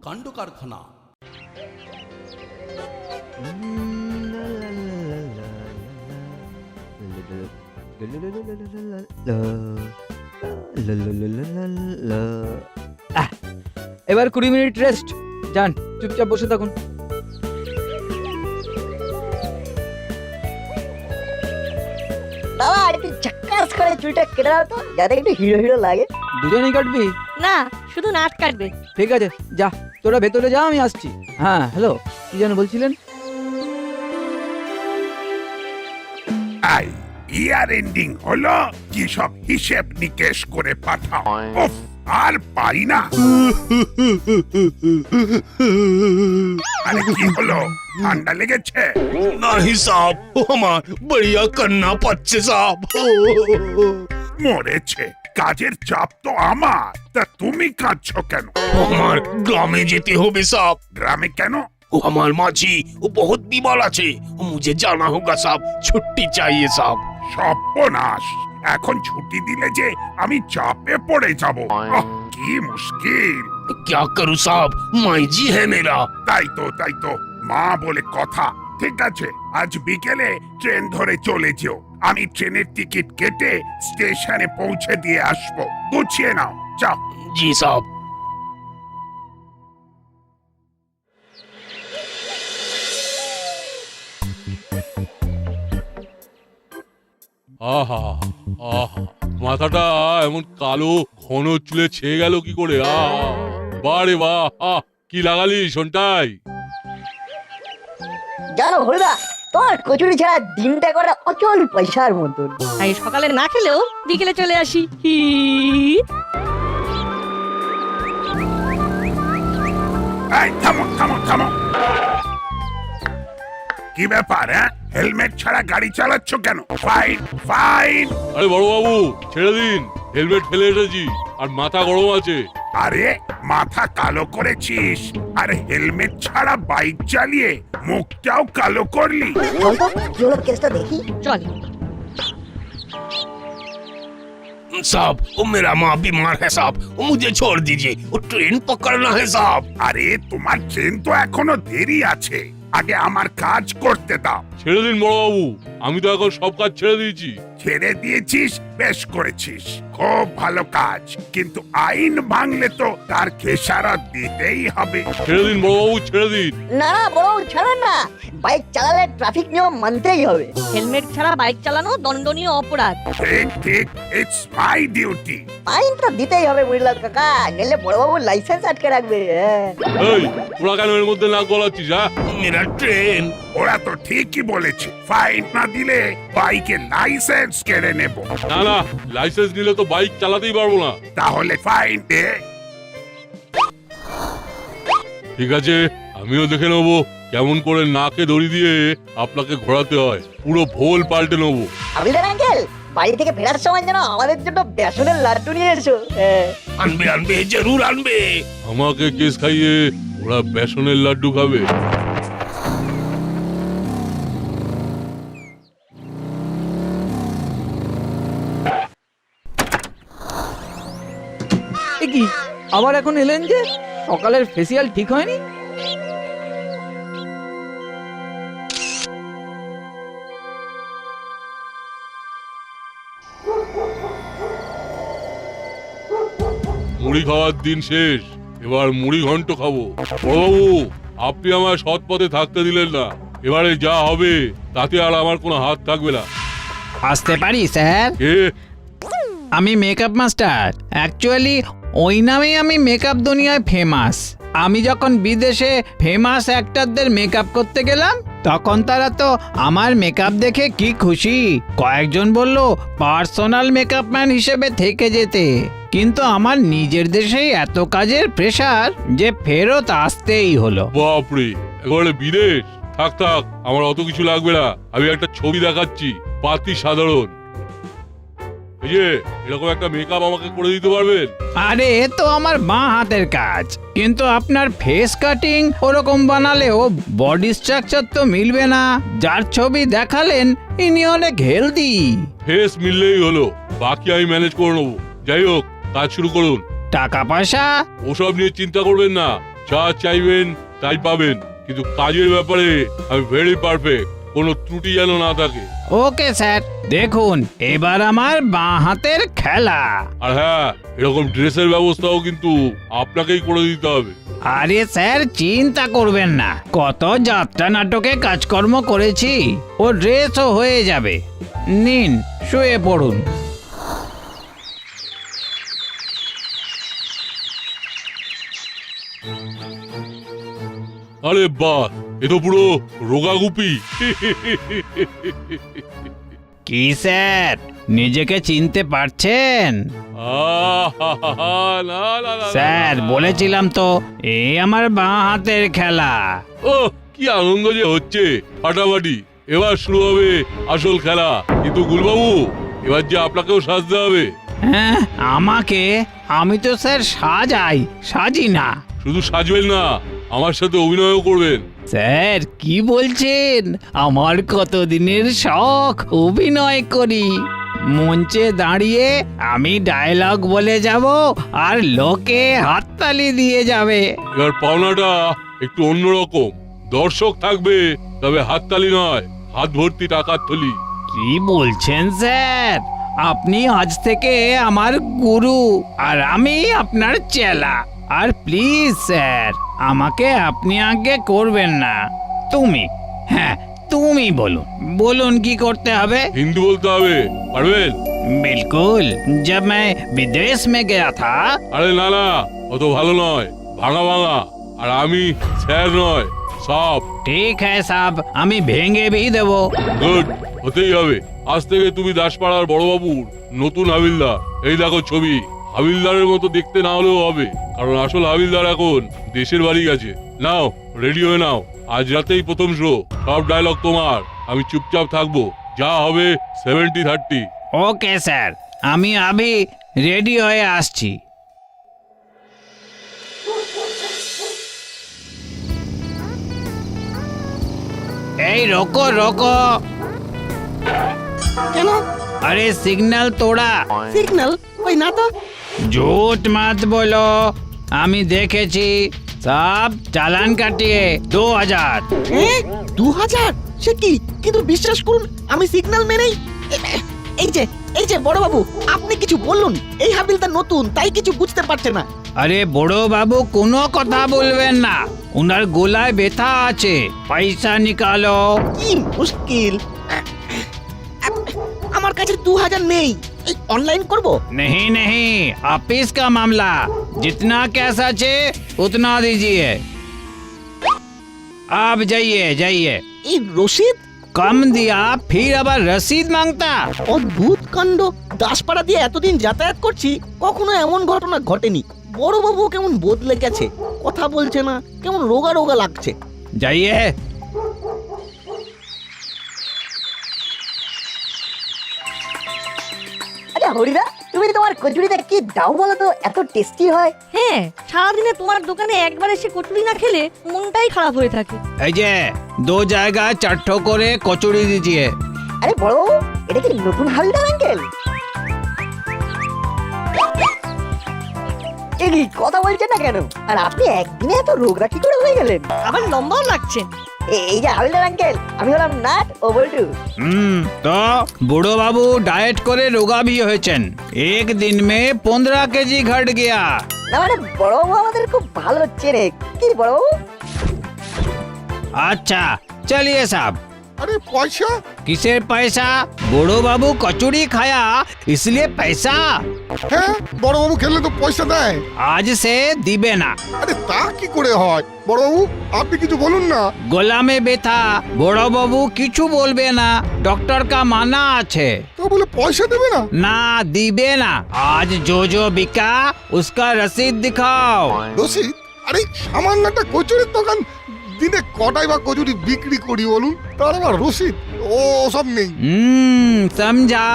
কাণ্ড কারখানা। এবার 20 মিনিট রেস্ট। যান, চুপচাপ বসে থাকুন। দাদা একটু ঝাক্কাস করে চুলটা কেটে দাও তো, যাতে একটু হিরো হিরো লাগে। দুজনেই কাটবি? না, শুধু নাট কাটবে। ঠিক আছে, যা তোরা ভেতরে যা, আমি আসছি। হ্যাঁ হ্যালো, কি যেন বলছিলেন? ইয়ার এন্ডিং হলো, কি সব হিসেব নিকেশ করে পাঠাও। উফ, আর পারি না। আরে কি হলো, ঠান্ডা লেগেছে? नहीं साहब, वो हमार बढ़िया करना पच्चे साहब। মরেছে, কাজের চাপ তো আমার, তা তুমি কাঁদছো কেন? वो हमार ग्रामे जेते होबे साहब। গ্রামে কেন? वो हमार माजी वो बहुत बीमार আছে, मुझे जाना होगा साहब, छुट्टी चाहिए साहब। সর্বনাশ, এখন ছুটি দিলে যে আমি চাপে পড়ে যাব। কি মুশকিল। तो क्या करूं साहब, माई जी है मेरा। তাই তো মা বলে কথা। ঠিক আছে, আজ বিকেলে ট্রেন ধরে চলে যেও। আমি ট্রেনের টিকিট কেটে স্টেশনে পৌঁছে দিয়ে আসবো। গুছিয়ে নাও, যাও। जी साहब। আহা আহা, মাথাটা এমন কালো ঘন চুলে ছেয়ে গেল কি করে? বারে বাহ, কি লাগালি শোনটাই? জানো হলদা, তোমার কচুরি ছাড়া দিনটা করে অচল পয়সার মতন। তাই সকালে না খেলেও বিকেলে চলে আসি। হি এই থামো। কি ব্যাপার? হেলমেট ছাড়া গাড়ি চালাচ্ছ কেন? ফাইন। আরে বড় বাবু, ছেড়ে দিন, হেলমেট ফেলে এসেছি আর মাথা গরম আছে। আরে মাথা কালো করেছিস, আর হেলমেট ছাড়া বাইক চালিয়ে মুখটাও কালো করলি। বলতো কি হলো কেসটা দেখি। চল। साहब वो मेरा माँ बीमार है साहब, वो मुझे छोड़ दीजिए, वो ट्रेन पकड़ना है साहब। আরে তোমার ট্রেন তো এখনো দেরি আছে, আগে আমার কাজ করতে দাও। ছেড়ে দিন বড় বাবু, আমি তো এখন সব কাজ ছেড়ে দিয়েছি। ছেড়ে দিয়েছিস, বেশ করেছিস, খুব ভালো কাজ, কিন্তু আইন ভাঙলে তো তার খেসারত দিতেই হবে। ছেড়ে দিন বড় বাবু, ছেড়ে দিন। না বড় ছাড়েন না, বাইক চালালে ট্রাফিক নিয়ম মানতেই হবে। হেলমেট ছাড়া বাইক চালানো দণ্ডনীয় অপরাধ। ঠিক, ইটস মাই ডিউটি। আইন তো দিতেই হবে বুঝলাম কাকা, নইলে বড়বাবু লাইসেন্স আটকে রাখবে। এই তোরা কেন এর মধ্যে নাক গলাচ্ছিস? मेरा ट्रेन। ওরা তো ঠিকই বলেছে, ফাইন না দিলে বাইকের লাইসেন্স কেড়ে নেব। না, লাইসেন্স নিলে তো বাইক চালাতেই পারবো না। তাহলে ফাইন দে। ঠিক আছে, আমিও দেখে নেবো কেমন করে নাকে দড়ি দিয়ে আপনাকে ঘোরাতে হয়, পুরো ভোল পাল্টে নেবো। হাবিলদার আঙ্কেল, বাড়ি থেকে ফেরার সময় যেন আমাদের জন্য বেসনের লাড্ডু নিয়ে এসো। अनबे जरूर अनबे। আমাকে কেস খাইয়ে ওরা বেসনের লাড্ডু খাবে। এ কি, আবার এখন এলেন যে? সকালের ফেসিয়াল ঠিক হয়নি? মুড়ি খাওয়ার দিন শেষ, এবার মুড়ি ঘন্ট খাবো। বড়বাবু, আপনি আমার সৎ পথে থাকতে দিলেন না, এবারে যা হবে তাতে আর আমার কোনো হাত থাকবে না। আসতে পারি স্যার? কে? আমি মেকআপ মাস্টার। অ্যাকচুয়ালি ওই নামেই আমি মেকআপ দুনিয়ায় ফেমাস। আমি যখন বিদেশে ফেমাস অ্যাক্টরদের মেকআপ করতে গেলাম, তখন তারা তো আমার মেকআপ দেখে কি খুশি, কয়েকজন বলল পার্সোনাল মেকআপ ম্যান হিসেবে থেকে যেতে। কিন্তু আমার নিজের দেশেই এত কাজের প্রেসার যে ফেরত আসতেই হলো। বাপরে, একেবারে বিদেশ? থাক, আমার অত কিছু লাগবে না, আমি একটা ছবি দেখাচ্ছি, পাতি সাধারণ। এই যে এরকম একটা মেকআপ আমাকে করে দিতে পারবেন? আরে এ তো আমার বাঁ হাতের কাজ, কিন্তু আপনার ফেস কাটিং ওরকম বানালেও বডি স্ট্রাকচার তো মিলবে না। যার ছবি দেখালেন ইনি অনেক হেলদি। ফেস মিললেই হলো, বাকি আমি ম্যানেজ করে নেবো। যাই হোক, কাজ শুরু করুন। টাকা পয়সা? ওসব নিয়ে চিন্তা করবেন না, যা চাইবেন তাই পাবেন, কিন্তু কাজের ব্যাপারে আমি ভেরি পারফেক্ট, কোনো ত্রুটি যেন না থাকে। ওকে স্যার, দেখুন এবার আমার বাঁ হাতের খেলা। আর হ্যাঁ, এরকম ড্রেসের ব্যবস্থাও কিন্তু আপনাকেই করে দিতে হবে। আরে স্যার চিন্তা করবেন না, কত যাত্রা নাটকে কাজকর্ম করেছি, ও ড্রেসও হয়ে যাবে। নিন শুয়ে পড়ুন। আরে বাহ, এ তো পুরো রোগাগুপি। কি স্যার নিজেকে চিনতে পারছেন? না না না স্যার বলেছিলাম তো, এই আমার বাঁ হাতের খেলা। ও কি আনন্দ যে হচ্ছে, ফাটাফাটি। এবার শুরু হবে আসল খেলা। কিন্তু গুলবাবু, এবার যে আপনাকেও সাজতে হবে। হ্যাঁ আমাকে? আমি তো স্যার সাজি না। শুধু সাজবেন না, আমার সাথে অভিনয়ও করবেন। স্যার কি বলছেন? আমার কতদিনের শখ অভিনয় করি। মঞ্চে দাঁড়িয়ে আমি ডায়লগ বলে যাব আর লোকে হাততালি দিয়ে যাবে। এবার পাওনাটা একটু অন্যরকম, দর্শক থাকবে, তবে হাততালি নয়, হাত ভর্তি টাকার থলি। কি বলছেন স্যার? আপনি আজ থেকে আমার গুরু আর আমি আপনার চেলা। আর প্লিজ স্যার, আমাকে আপনি আগে করবেন না, তুমি। হ্যাঁ তুমি বলুন কি করতে হবে? হিন্দি বলতে হবে, পারবেন? बिल्कुल, जब मैं विदेश में गया था। আরে না না, অত ভালো নয়, ভাঙা ভাঙা। আর আমি স্যার নয়, সাপ। ठीक है साहब, আমি ভেঙে भी দেবো। গুড, হতেই হবে। আজ থেকে তুমি দাসপাড়ার বড়বাবুর নতুন হাবিলদার। এই দেখো ছবি, হাবিলদারের মতো দেখতে না হলেও হবে, কারণ আসল হাবিলদার এখন দেশের বাড়ি গেছে। নাও রেডি হয়ে নাও, আজ রাতেই প্রথম শো। সব ডায়লগ তোমার, আমি চুপচাপ থাকবো। যা হবে 70-30। ওকে স্যার, আমি আবি রেডি হয়ে আসছি। এই রোকো রোকো। কেন? अरे सिग्नल तोड़ा। সিগন্যাল? ওই না তো। झूठ मत बोलो, আমি দেখেছি। সব চালান কাটিয়ে 2000। 2000? সে কি? কিন্তু বিশ্বাস করুন আমি সিগন্যাল মেনেই এই যে বড় বাবু, আপনি কিছু বলুন। এই হাবিলদার নতুন, তাই কিছু বুঝতে পারছে না। আরে বড় বাবু কোনো কথা বলবেন না, উনার গোলায় ব্যথা আছে। পয়সা নিকালো। কি মুশকিল, আমার কাছে 2000 নেই। ऑनलाइन करबो? नहीं नहीं, ऑफिस का मामला, जितना कैश আছে उतना दीजिए। आप जाइए जाइए। এই রশিদ? कम दिया फिर আবার রসিদ মাংতা। অদ্ভুত কাণ্ড, দাসপাড়া দিয়ে এতদিন যাতায়াত করছি, কখনো এমন ঘটনা ঘটেনি। বড় বাবু কেমন বদলে গেছে, কথা বলছে না, কেমন রোগা রোগা লাগছে। जाइए। আচ্ছা হরিদা, তুমি তোমার কচুরিটা কি দাও বলো তো, এত টেস্টি হয়। হ্যাঁ, সারাদিনে তোমার দোকানে একবার এসে কচুরি না খেলে মনটাই খারাপ হয়ে থাকে। এই যে 2 জায়গায় 4 ঠো করে কচুরি দিজিয়ে। আরে বড়, এটা কি নতুন হালদার আঙ্কেল? এই কথা বলছেন না কেন? আর আপনি একদিনে এত রোগরা কি করে হয়ে গেলেন? আবার লম্বাও লাগছেন। এই যে হালদার আঙ্কেল, আমি হলাম নাট ও বল্টু। তো বুড়ো বাবু ডায়েট করে রোগা भी হয়েছেন। एक दिन में 15 কেজি ঘট গয়া। না মানে বড়বাবু আমাদের খুব ভালো চেনে। কি বড়বাবু? अच्छा चलिए साहब। আরে পয়সা? কিসের পয়সা? বুড়ো বাবু কচুরি খায়া इसलिए पैसा। হ্যাঁ, বড়বাবু খেললে তো পয়সা দেয়। आज से দিবে না। আরে তা কি করে হয়? বড়বাবু আপনি কিছু বলুন না। গলা में ব্যথা, বড় বাবু কিছু বলবে না, ডক্টর का মানা আছে। তো বলে পয়সা দেবে না? না দিবে না। आज जो जो बिका उसका रसीद दिखाओ। রসিদ? আরে সামান্য একটা কচুরির দোকান, দিনে কটাই বা কচুরি বিক্রি করি বলুন? তার আবার রসিদ ও সব নেই। समझा,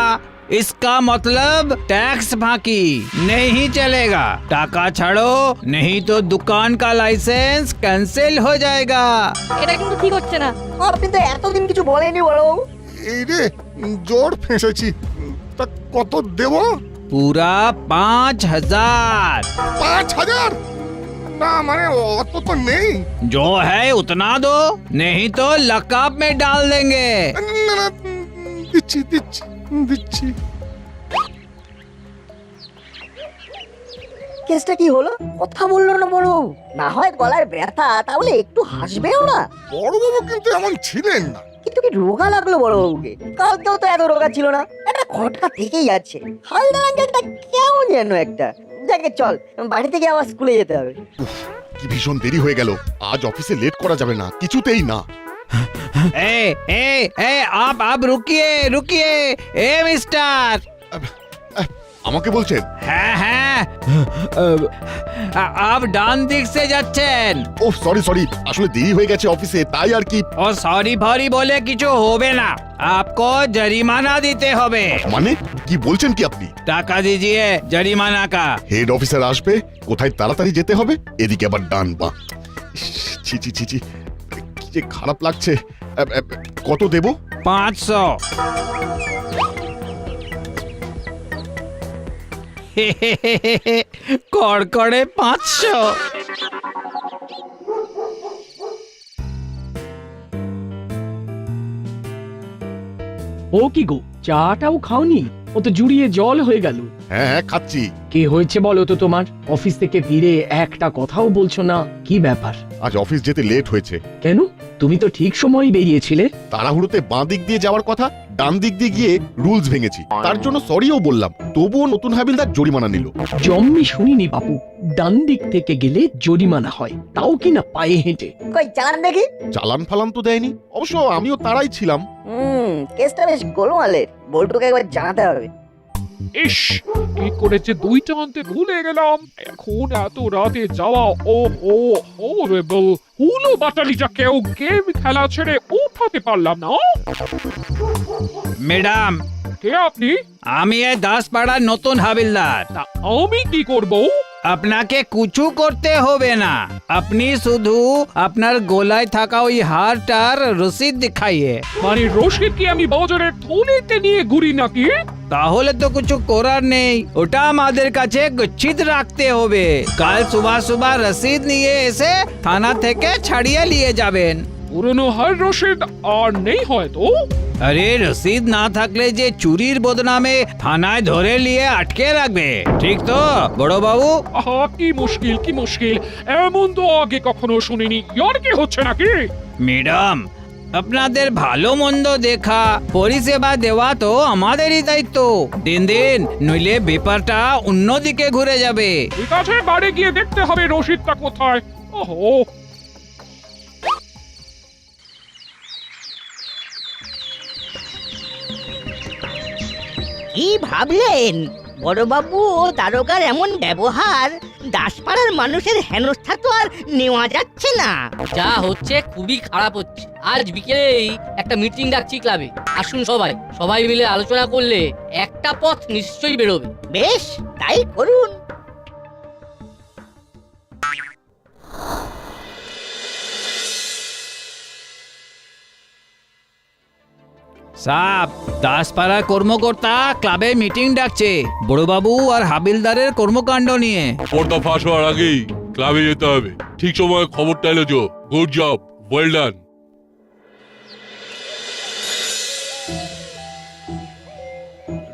इसका मतलब टैक्स बाकी नहीं चलेगा। टाका ছাড়ো, नहीं तो दुकान का लाइसेंस कैंसिल हो जाएगा। এটা কিন্তু ঠিক হচ্ছে না। আপনি তো এতদিন কিছু বলেনি বড়বাবু। এই রে, জোর ফেঁসেছি। তা কত দেব? पूरा 5000। 5000? না মানে অত তো নেই। जो है उतना दो, नहीं तो लकब में डाल देंगे। না না দিচ্ছি দিচ্ছি দিচ্ছি। কেসটা কি হলো? কথা বললো না বড়, না হয় গলায় ব্যথা, তাহলে একটু হাসবেও না। বড়বাবু কিন্তু এমন ছিলেন না। কিন্তু কি রোগা লাগলো বড়বাবুকে? কালকেও তো এত রোগা ছিল না, একটা খটকা থেকেই আছে। হালদার আঙ্কেলটা কেমন যেন একটা। দেখে চল, বাড়ি থেকে আবার স্কুলে যেতে হবে। কি ভীষণ দেরি হয়ে গেল, আজ অফিসে লেট করা যাবে না, কিছুতেই না। ए ए ए आप रुकिए रुकिए, ए मिस्टर। আমাকে বলছেন? হ্যাঁ হ্যাঁ, आप ডান দিক से যাচ্ছেন। ও সরি সরি, আসলে দেরি হয়ে গেছে অফিসে, তাই আর কি। ও সরি ফরি বলে কিছু হবে না, आपको জরিমানা দিতে হবে। মানে কি বলছেন কি আপনি? টাকা দিজিয়ে জরিমানা কা। হেড অফিসার আসবে, কোথায় তাড়াতাড়ি যেতে হবে, এদিকে আবার ডান বা। ছি ছি ছি ছি, কি যে খারাপ লাগছে। কত দেব? 500। কড়কড়ে 500। ও কি গো, চাটাও খাওনি? ও তো জুড়িয়ে জল হয়ে গেল। হ্যাঁ হ্যাঁ খাচ্ছি। কি হয়েছে বলো তো তোমার? অফিস থেকে ফিরে একটা কথাও বলছো না, কি ব্যাপার? আজ অফিস যেতে লেট হয়েছে। কেন? তুমি তো ঠিক সময়ই বেরিয়েছিলে। তাড়াহুড়োতে বাঁ দিক দিয়ে যাওয়ার কথা, ডান দিক দিয়ে গিয়ে রুলস ভেঙেছি, তার জন্য সরিও বললাম, তবুও নতুন হাবিলদার জরিমানা নিল। জম্মি শুনিনি বাবু, ডান দিক থেকে গেলে জরিমানা হয়, তাও কি না পায়ে হেঁটে। কই চালান দেখি। চালান ফালান তো দেয়নি, অবশ্য আমিও তাড়াই ছিলাম। কেসটা বেশ গোলমালের, বল্টুকে একবার জানাতে হবে। ইস, কি করেছে, দুইটা আনতে ভুলে গেলাম। এখন এত রাতে যাওয়া, ও ও হরিবল। হুলো বাটালিটা কেউ গেম খেলা ছেড়ে উঠাতে পারলাম না। ম্যাডাম, কে আপনি? আমি এই 10 পাড়ার নতুন হাবিলদার। তা আমি কি করব? আপনাকে কিছু করতে হবে না, আপনি শুধু আপনার গলায় থাকা ওই হারটার রসিদ দেখাইয়ে। মানে রশিদ কি আমি বাজারের থলিতে নিয়ে ঘুরি নাকি? তাহলে তো কিছু করার নেই, ওটা আমাদের কাছে গচ্ছিত রাখতে হবে। কাল সুবহ সুবহ রসিদ নিয়ে এসে থানা থেকে ছাড়িয়ে নিয়ে যাবেন। পুরনো হার রশিদ আর নেই হয়তো। আরে রসিদ না থাকলে যে চুরির বদনামে থানায় ধরে নিয়ে আটকে রাখবে, ঠিক তো বড় বাবু? আহা, কি মুশকিল কি মুশকিল, এমন তো আগে কখনো শুনিনি। ইয়ার কি হচ্ছে নাকি? ম্যাডাম, আপনাদের ভালো মন্দ দেখা পরিষেবা দেওয়া তো আমাদেরই দায়িত্ব। দিন দিন নইলে ব্যাপারটা অন্যদিকে ঘুরে যাবে। ঠিক আছে, বাড়ি গিয়ে দেখতে হবে রশিদটা কোথায়। ওহো, কি ভাবলেন বড়বাবু? ও দারোগার এমন ব্যবহার, দাসপাড়ার মানুষের হেনস্থা তো আর নেওয়া যাচ্ছে না। যা হচ্ছে খুবই খারাপ হচ্ছে। আজ বিকেলেই একটা মিটিং ডাকছি ক্লাবে, আসুন সবাই। সবাই মিলে আলোচনা করলে একটা পথ নিশ্চয়ই বেরোবে। বেশ, তাই করুন। সাপ, দাসপাড়া কর্মকর্তা ক্লাবে মিটিং ডাকছে বড়বাবু আর হাবিলদারের কর্মকাণ্ড নিয়ে। পর্দা ফাঁস হওয়ার আগেই ক্লাবে যেতে হবে। ঠিক সময় খবরটা এলো, Joe. Good job, well done.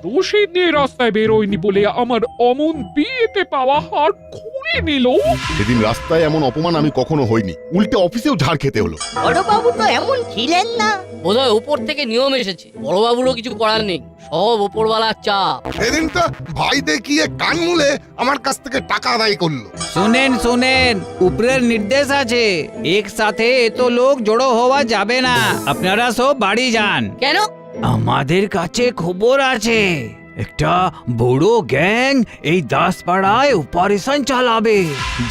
Rashid নিয়ে রাস্তায় বেরোয়নি বলে আমার অমন বিয়েতে পাওয়া হার খুঁড়ে নিল। সেদিন রাস্তায় এমন অপমান আমি কখনো হইনি, উল্টে অফিসেও ঝাড় খেতে হলো। বড়বাবু তো এমন ছিলেন না। বোধহয় উপর থেকে নিয়ম এসেছে, বড়বাবুরও কিছু করার নেই, সব ওপরওয়ালার চাপ। সেদিন তো ভাই দেখিয়ে কান মুলে আমার কাছ থেকে টাকা আদায় করলো। শুনেন শুনেন, উপরের নির্দেশ আছে, একসাথে এত লোক জড়ো হওয়া যাবে না। আপনারা সব বাড়ি যান। কেন? আমাদের কাছে খবর আছে, একটা বড় গ্যাং এই দাসপাড়ায় অপারেশন চালাবে,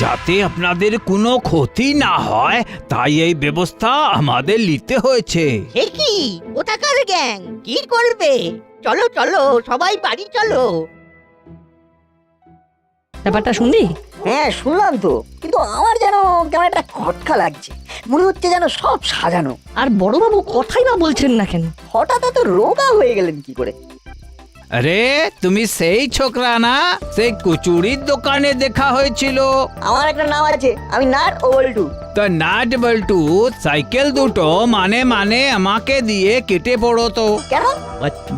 যাতে আপনাদের কোনো ক্ষতি না হয়, তাই এই ব্যবস্থা আমাদের নিতে হয়েছে। সে কি? কোথাকার গ্যাং? কি করবে? চলো চলো, সবাই বাড়ি চলো। ব্যাপারটা শুনলি? হ্যাঁ শুনলাম তো, কিন্তু আমার যেন কেমন একটা খটকা লাগছে। মনে হচ্ছে যেন সব সাজানো। আর বড়বাবু কথাই বা বলছেন না কেন? হঠাৎ এত রোগা হয়ে গেলেন কি করে? আরে তুমি সেই ছোকরা না, সেই কচুরির দোকানে দেখা হয়েছিল। আমার একটা নাম আছে, আমি নাট ও বল্টু। তো নাট বল্টু সাইকেল দুটো মানে আমাকে দিয়ে কেটে পড়ো তো। কেন?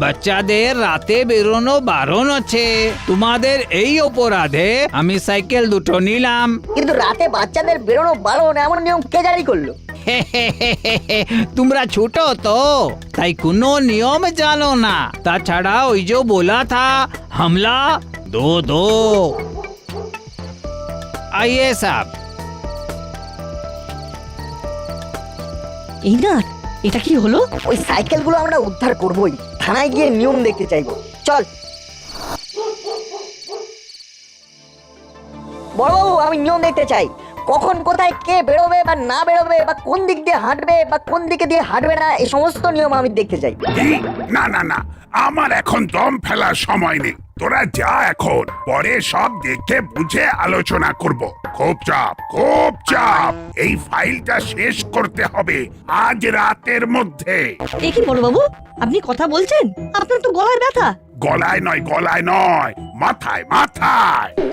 বাচ্চাদের রাতে বেরোনো বারণ আছে, তোমাদের এই অপরাধে আমি সাইকেল দুটো নিলাম। কিন্তু রাতে বাচ্চাদের বেরোনো বারণ এমন নিয়ম কে জারি করলো? তোমরা ছোট তো, তাই কোনো নিয়ম জানো না। তাছাড়া ওই যে বলা থা হামলা দো आइए साहब। এই না, এটা কি হলো? ওই সাইকেলগুলো আমরা উদ্ধার করবই, থানায় গিয়ে নিয়ম দেখতে চাইবো। চল বড়বাবু, আমি নিয়ম দেখতে চাই। কখন কোথায় কে বেরোবে বা না বেরোবে, বা কোন দিক দিয়ে হাঁটবে বা কোন দিকে দিয়ে হাঁটবে না, এই সমস্ত নিয়ম আমি দেখতে চাই। না না না, আমার এখন দম ফেলার সময় নেই। তোরা যা, এখন পরে সব দেখে বুঝে আলোচনা করব। খুব চাপ। এই ফাইলটা শেষ করতে হবে আজ রাতের মধ্যে। এ কি বড়বাবু, আপনি কথা বলছেন? আপনার তো গলায় ব্যথা। গলায় নয়, মাথায়।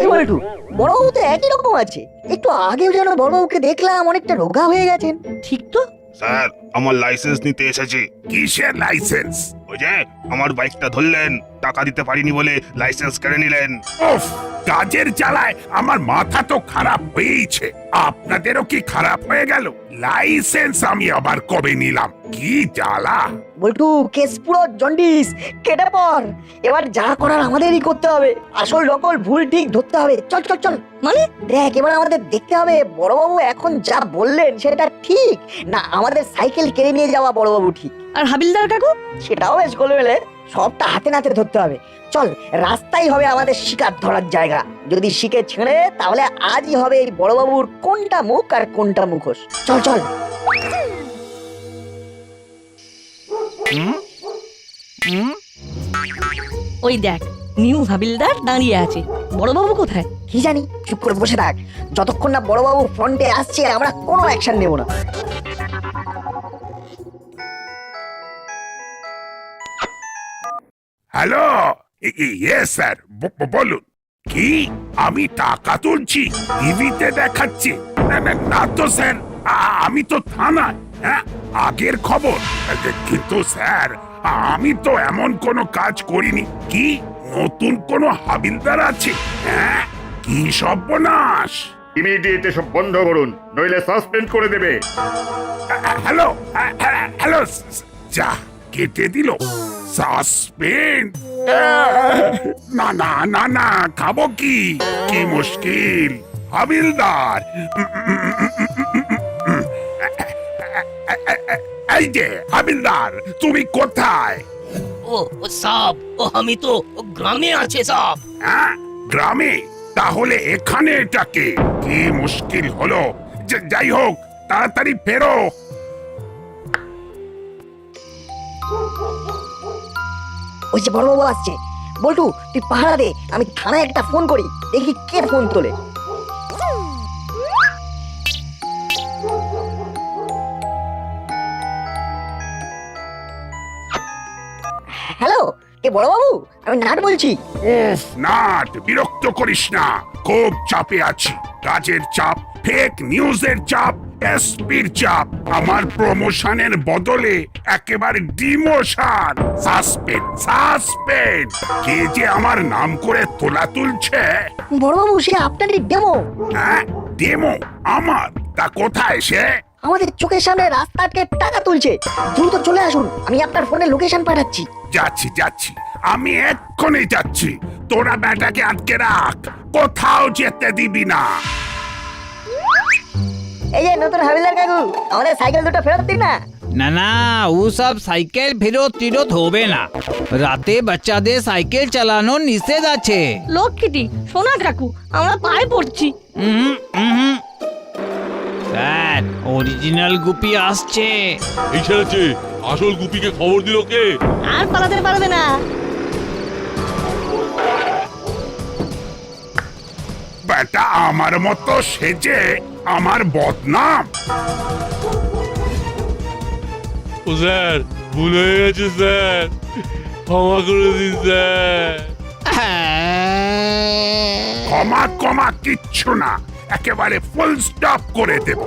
এই বলটু, বড়বাবু তো একই রকম আছে। একটু আগেও যেন বড়বাবুকে দেখলাম অনেকটা রোগা হয়ে গেছেন। ঠিক তো? স্যার, আমার লাইসেন্স নিতে এসেছি। কিসের লাইসেন্স? ওই যে আমার বাইকটা ধরলেন, টাকা দিতে পারিনি বলে লাইসেন্স কেড়ে নিলেন। উফ, কাজের জ্বালায় আমার মাথা তো খারাপ হয়েইছে। আপনাদেরও কি খারাপ হয়ে গেল? লাইসেন্স আমি আবার কবে নিলাম? কি জ্বালা! বল্টু, কেস পুরো জন্ডিস, কেটে পড়। এবার যা করার আমাদেরই করতে হবে। আসল নকল ভুল ঠিক ধরতে হবে। চল। মানে দেখ, এবার আমাদের দেখতে হবে বড়বাবু এখন যা বললেন সেটা ঠিক না আমাদের সাইকেল কেড়ে নিয়ে যাওয়া বড়বাবু ঠিক। আর হাবিলদার কাকু? সেটাও বেশ গোলমেলে, সবটা হাতে নাতে ধরতে হবে। চল, রাস্তাই হবে আমাদের শিকার ধরার জায়গা। যদি শিকে ছেড়ে, তাহলে আজই হবে এই বড়বাবুর কোনটা মুখ আর কোনটা মুখোশ। চল। ওই দেখ, নিউ হাবিলদার দাঁড়িয়ে আছে। বড়বাবু কোথায়? কি জানি, চুপ করে বসে থাক। যতক্ষণ না বড়বাবু ফ্রন্টে আসছে আমরা কোনো অ্যাকশন নেব না। হ্যালো, ইয়েস স্যার, বলুন। কি আমি টাকা তুলছি? টিভিতে দেখাচ্ছে? না তো স্যার, আমি তো থানায়। হ্যাঁ, আগের খবর। কিন্তু স্যার, আমি তো এমন কোনো কাজ করিনি। কি নতুন কোনো হাবিলদার আছে? হ্যাঁ, কি সর্বনাশ! ইমিডিয়েট এসব বন্ধ করুন, নইলে সাসপেন্ড করে দেবে। হ্যালো, যা কেটে দিল। সাসপেন্ড? না, খাবো কি মুশকিল। হাবিলদার, এই যে হাবিলদার, তুমি কোথায়? ও সাব, আমি তো গ্রামে আছে সাব। হ্যাঁ, গ্রামে? তাহলে এখানে এটাকে কি মুশকিল হলো। যাই হোক, তাড়াতাড়ি ফেরো। ওই যে বড়বাবু আসছে। বল্টু, তুই পাহারা দে, আমি থানায় একটা ফোন করি, দেখি কে ফোন তোলে। হ্যালো, কে বড়বাবু? আমি নাট বলছি। উফ, নাট, বিরক্ত করিস না। খুব চাপে আছি। কাজের চাপ, ফেক নিউজের চাপ, এসপির চাপ। আমার প্রমোশনের বদলে একেবারে ডিমোশন। সাসপেন্ড। কে যে আমার নাম করে তোলা তুলছে। বড়বাবু, সে আপনারই ডেমো। হ্যাঁ, ডেমো আমার? তা কোথায় সে? আমাদের চোখের সামনে রাস্তাকে টাকা তুলছে। দ্রুত চলে আসুন, আমি আপনার ফোনে লোকেশন পাঠাচ্ছি। যাচ্ছি, আমি এক্ষুনি যাচ্ছি। তোরা ব্যাটাকে আটকে রাখ, কোথাও যেতে দিবি না। এই যে নতুন হাবিলদার কাকু, আমাদের সাইকেল দুটো ফেরত দিন না। না, ও সব সাইকেল ফেরত হবে না। রাতে বাচ্চাদের সাইকেল চালানো নিষেধ আছে। লক্ষ্মীটি, সোনা কাকু, আমরা পায়ে পড়ছি। স্যার, অরিজিনাল গুপি আসছে। এই ছেড়েছে, আসল গুপিকে খবর দিল কে? আর পালাতে পারবে না। বেটা আমার মতো সেজে আমার বদনাম। ও স্যার, ভুল হয়ে গেছে স্যার। ক্ষমা করে দিন স্যার। ক্ষমা কমা কিচ্ছু না, একেবারে ফুল স্টপ করে দেব।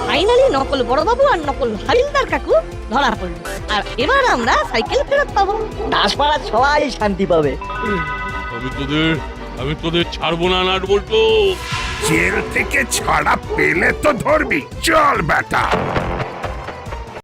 ফাইনালি নকল বড়বাবু আর নকল হাবিলদার কাকু ধরা পড়লো, আর এবার আমরা সাইকেল ফেরত পাবো। দাসপাড়ার সবাই শান্তি পাবে। আমি তোদের ছাড়বো না, নাট বল্টু। জেল থেকে ছাড়া পেলে তো ধরবি, চল বেটা।